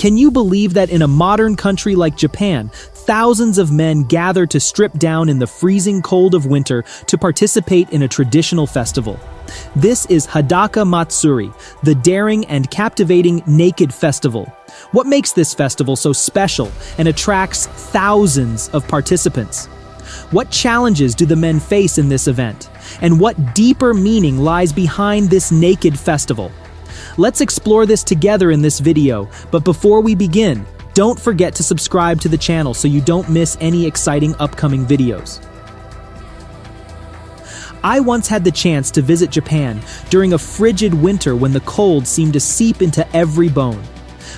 Can you believe that in a modern country like Japan, thousands of men gather to strip down in the freezing cold of winter to participate in a traditional festival? This is Hadaka Matsuri, the daring and captivating naked festival. What makes this festival so special and attracts thousands of participants? What challenges do the men face in this event? And what deeper meaning lies behind this naked festival? Let's explore this together in this video, but before we begin, don't forget to subscribe to the channel so you don't miss any exciting upcoming videos. I once had the chance to visit Japan during a frigid winter when the cold seemed to seep into every bone.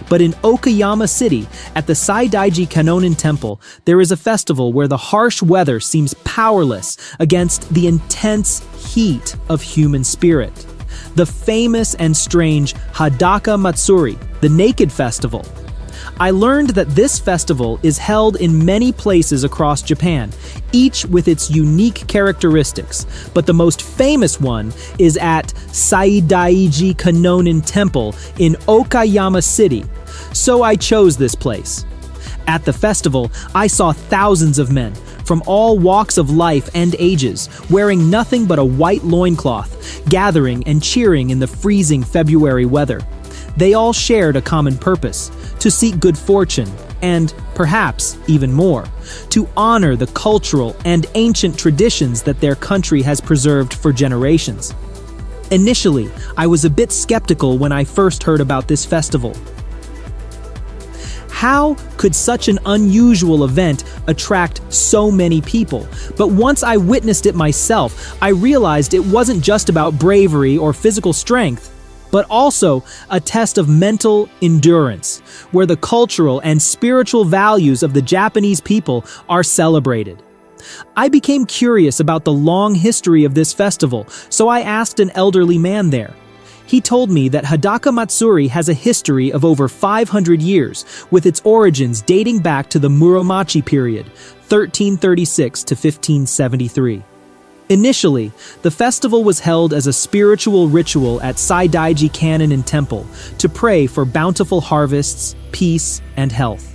But in Okayama City, at the Saidaiji Kannonin Temple, there is a festival where the harsh weather seems powerless against the intense heat of human spirit. The famous and strange Hadaka Matsuri, the Naked Festival. I learned that this festival is held in many places across Japan, each with its unique characteristics, but the most famous one is at Saidaiji Kannonin Temple in Okayama City, so I chose this place. At the festival, I saw thousands of men, from all walks of life and ages, wearing nothing but a white loincloth, gathering and cheering in the freezing February weather. They all shared a common purpose: to seek good fortune, and, perhaps even more, to honor the cultural and ancient traditions that their country has preserved for generations. Initially, I was a bit skeptical when I first heard about this festival. How could such an unusual event attract so many people? But once I witnessed it myself, I realized it wasn't just about bravery or physical strength, but also a test of mental endurance, where the cultural and spiritual values of the Japanese people are celebrated. I became curious about the long history of this festival, so I asked an elderly man there. He told me that Hadaka Matsuri has a history of over 500 years, with its origins dating back to the Muromachi period, 1336 to 1573. Initially, the festival was held as a spiritual ritual at Saidaiji Kannonin Temple to pray for bountiful harvests, peace, and health.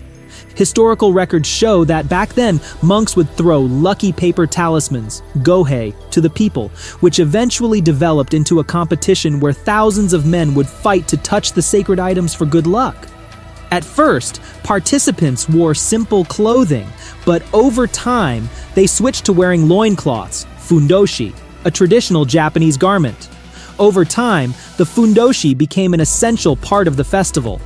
Historical records show that back then, monks would throw lucky paper talismans, gohei, to the people, which eventually developed into a competition where thousands of men would fight to touch the sacred items for good luck. At first, participants wore simple clothing, but over time, they switched to wearing loincloths, fundoshi, a traditional Japanese garment. Over time, the fundoshi became an essential part of the festival.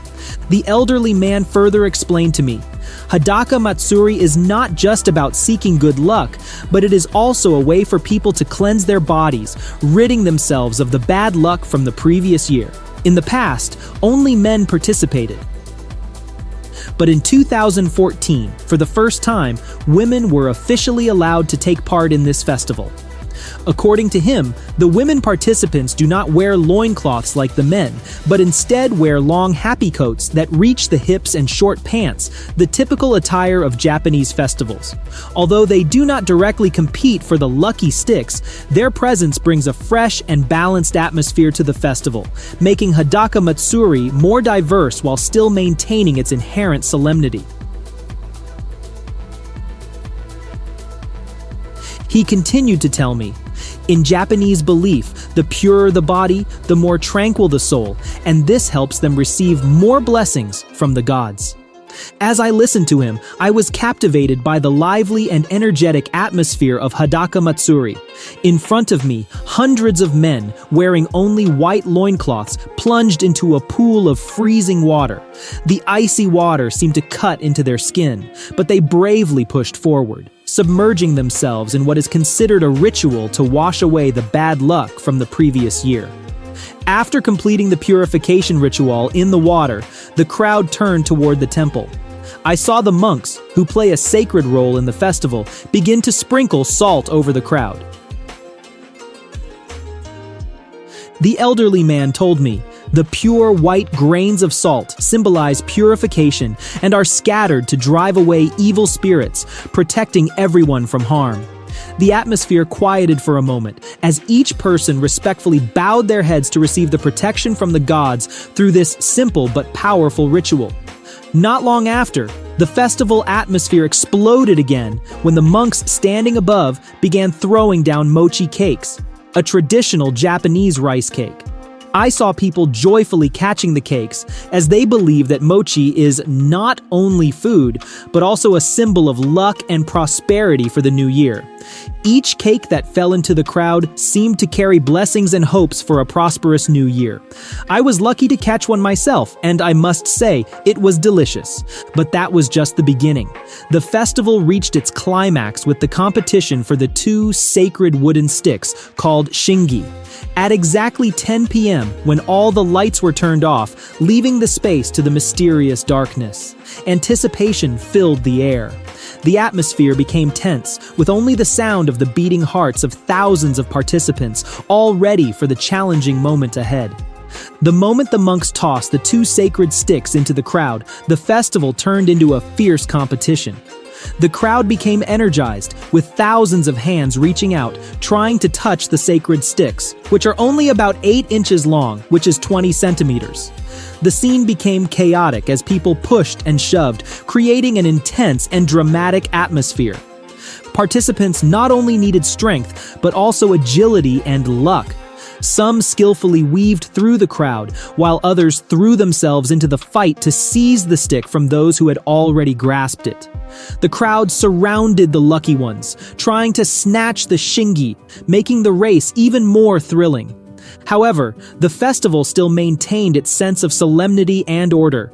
The elderly man further explained to me, Hadaka Matsuri is not just about seeking good luck, but it is also a way for people to cleanse their bodies, ridding themselves of the bad luck from the previous year. In the past, only men participated. But in 2014, for the first time, women were officially allowed to take part in this festival. According to him, the women participants do not wear loincloths like the men, but instead wear long happy coats that reach the hips and short pants, the typical attire of Japanese festivals. Although they do not directly compete for the lucky sticks, their presence brings a fresh and balanced atmosphere to the festival, making Hadaka Matsuri more diverse while still maintaining its inherent solemnity. He continued to tell me, in Japanese belief, the purer the body, the more tranquil the soul, and this helps them receive more blessings from the gods. As I listened to him, I was captivated by the lively and energetic atmosphere of Hadaka Matsuri. In front of me, hundreds of men, wearing only white loincloths, plunged into a pool of freezing water. The icy water seemed to cut into their skin, but they bravely pushed forward, submerging themselves in what is considered a ritual to wash away the bad luck from the previous year. After completing the purification ritual in the water, the crowd turned toward the temple. I saw the monks, who play a sacred role in the festival, begin to sprinkle salt over the crowd. The elderly man told me, the pure white grains of salt symbolize purification and are scattered to drive away evil spirits, protecting everyone from harm. The atmosphere quieted for a moment as each person respectfully bowed their heads to receive the protection from the gods through this simple but powerful ritual. Not long after, the festival atmosphere exploded again when the monks standing above began throwing down mochi cakes, a traditional Japanese rice cake. I saw people joyfully catching the cakes as they believe that mochi is not only food, but also a symbol of luck and prosperity for the new year. Each cake that fell into the crowd seemed to carry blessings and hopes for a prosperous new year. I was lucky to catch one myself, and I must say, it was delicious. But that was just the beginning. The festival reached its climax with the competition for the 2 sacred wooden sticks called shingi. At exactly 10 p.m., when all the lights were turned off, leaving the space to the mysterious darkness, anticipation filled the air. The atmosphere became tense, with only the sound of the beating hearts of thousands of participants, all ready for the challenging moment ahead. The moment the monks tossed the 2 sacred sticks into the crowd, the festival turned into a fierce competition. The crowd became energized, with thousands of hands reaching out, trying to touch the sacred sticks, which are only about 8 inches long, which is 20 centimeters. The scene became chaotic as people pushed and shoved, creating an intense and dramatic atmosphere. Participants not only needed strength, but also agility and luck. Some skillfully weaved through the crowd, while others threw themselves into the fight to seize the stick from those who had already grasped it. The crowd surrounded the lucky ones, trying to snatch the shingi, making the race even more thrilling. However, the festival still maintained its sense of solemnity and order.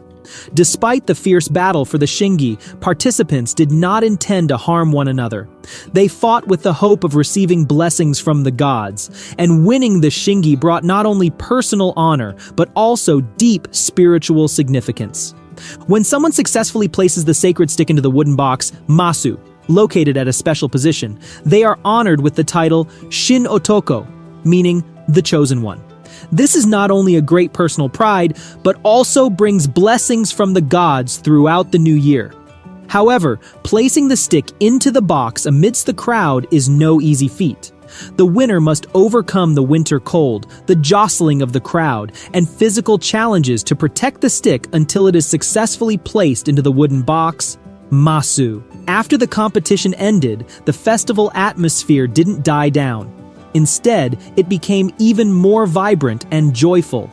Despite the fierce battle for the shingi, participants did not intend to harm one another. They fought with the hope of receiving blessings from the gods, and winning the shingi brought not only personal honor, but also deep spiritual significance. When someone successfully places the sacred stick into the wooden box, masu, located at a special position, they are honored with the title Shin Otoko, meaning the chosen one. This is not only a great personal pride, but also brings blessings from the gods throughout the new year. However, placing the stick into the box amidst the crowd is no easy feat. The winner must overcome the winter cold, the jostling of the crowd, and physical challenges to protect the stick until it is successfully placed into the wooden box, masu. After the competition ended, the festival atmosphere didn't die down. Instead, it became even more vibrant and joyful.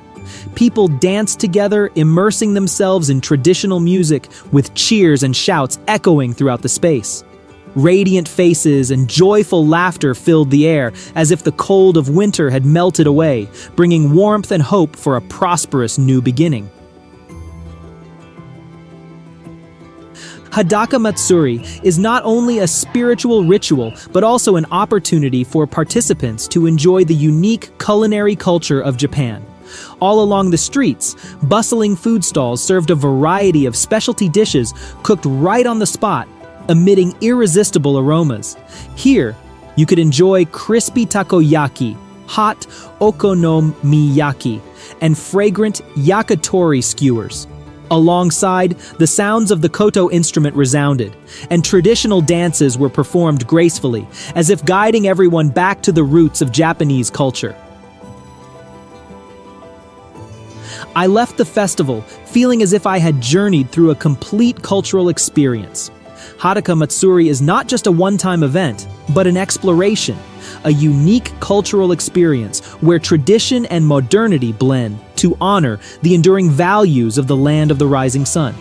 People danced together, immersing themselves in traditional music, with cheers and shouts echoing throughout the space. Radiant faces and joyful laughter filled the air, as if the cold of winter had melted away, bringing warmth and hope for a prosperous new beginning. Hadaka Matsuri is not only a spiritual ritual, but also an opportunity for participants to enjoy the unique culinary culture of Japan. All along the streets, bustling food stalls served a variety of specialty dishes cooked right on the spot, emitting irresistible aromas. Here, you could enjoy crispy takoyaki, hot okonomiyaki, and fragrant yakitori skewers. Alongside, the sounds of the koto instrument resounded, and traditional dances were performed gracefully, as if guiding everyone back to the roots of Japanese culture. I left the festival feeling as if I had journeyed through a complete cultural experience. Hadaka Matsuri is not just a one-time event, but an exploration, a unique cultural experience where tradition and modernity blend to honor the enduring values of the land of the rising sun.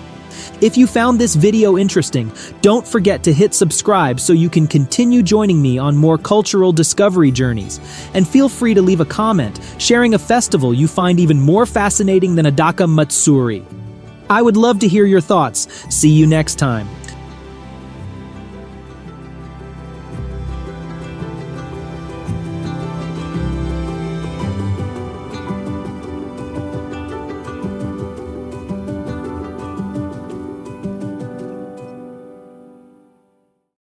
If you found this video interesting, don't forget to hit subscribe so you can continue joining me on more cultural discovery journeys. And feel free to leave a comment, sharing a festival you find even more fascinating than Hadaka Matsuri. I would love to hear your thoughts. See you next time.